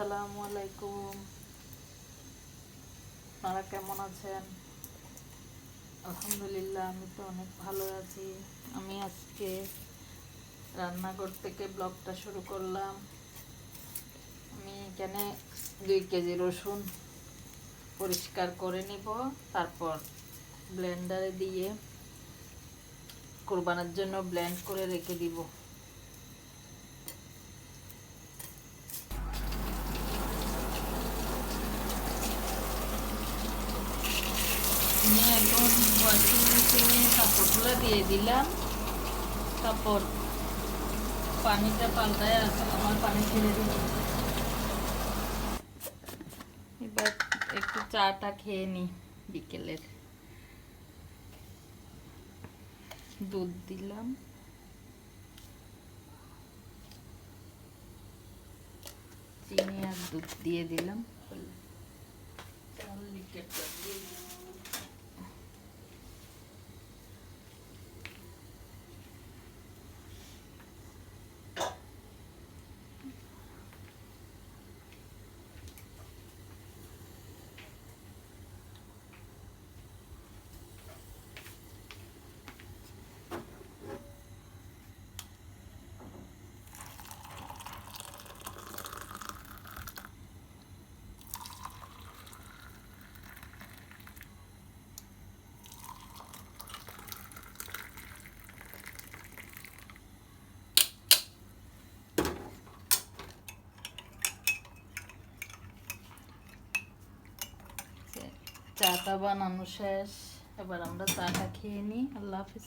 আসসালামু আলাইকুম। আপনারা কেমন আছেন? আলহামদুলিল্লাহ, আমি তো অনেক ভালো আছি। আমি আজকে রান্নাঘর থেকে ব্লগটা শুরু করলাম। আমি এখানে 2 কেজি রসুন পরিষ্কার করে নিব, তারপর ব্লেন্ডারে দিয়ে কোরবানের জন্য ব্লেন্ড করে রেখে দিব। এখন ওয়াশিং মেশিনে কাপড়গুলো দিয়ে দিলাম, তারপর পানিটা পাল্টায় আমার পানি ছেড়ে দিল। এবার একটু চাটা খেয়ে নিই। বিকেলের দুধ দিলাম, চিনি আর দুধ দিয়ে দিলাম। চাটা বানানো শেষ, এবার আমরা চাটা খেয়ে নিই। আল্লাহ হাফিজ।